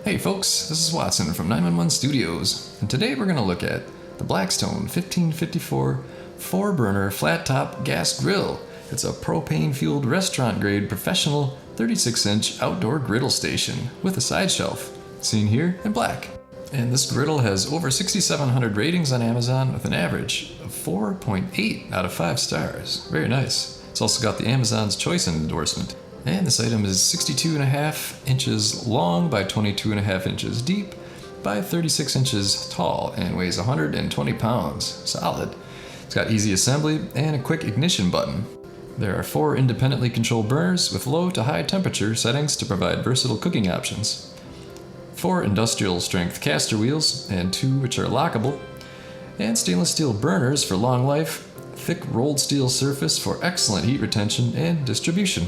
Hey folks, this is Watson from 911 Studios, and today we're going to look at the Blackstone 1554 4-burner flat-top gas grill. It's a propane-fueled restaurant-grade professional 36-inch outdoor griddle station with a side shelf, seen here in black. And this griddle has over 6,700 ratings on Amazon with an average of 4.8 out of 5 stars. Very nice. It's also got the Amazon's Choice endorsement. And this item is 62.5 inches long by 22.5 inches deep by 36 inches tall and weighs 120 pounds. Solid. It's got easy assembly and a quick ignition button. There are 4 independently controlled burners with low to high temperature settings to provide versatile cooking options. 4 industrial strength caster wheels and 2 which are lockable. And stainless steel burners for long life. Thick rolled steel surface for excellent heat retention and distribution.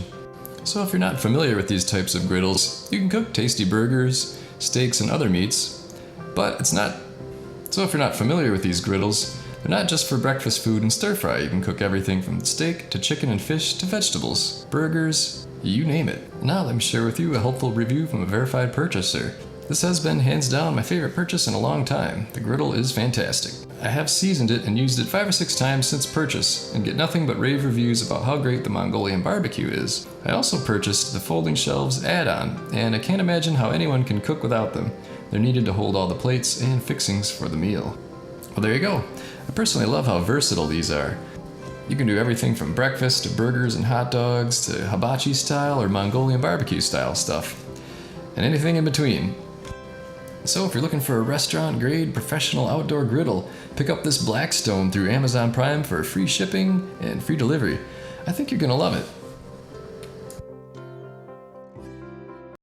So if you're not familiar with these types of griddles, you can cook tasty burgers, steaks, and other meats. But So if you're not familiar with these griddles, they're not just for breakfast food and stir fry. You can cook everything from steak to chicken and fish to vegetables, burgers, you name it. Now let me share with you a helpful review from a verified purchaser. This has been hands down my favorite purchase in a long time. The griddle is fantastic. I have seasoned it and used it 5 or 6 times since purchase and get nothing but rave reviews about how great the Mongolian barbecue is. I also purchased the folding shelves add-on, and I can't imagine how anyone can cook without them. They're needed to hold all the plates and fixings for the meal. Well, there you go. I personally love how versatile these are. You can do everything from breakfast to burgers and hot dogs to hibachi style or Mongolian barbecue style stuff, and anything in between. So if you're looking for a restaurant-grade professional outdoor griddle, pick up this Blackstone through Amazon Prime for free shipping and free delivery. I think you're going to love it.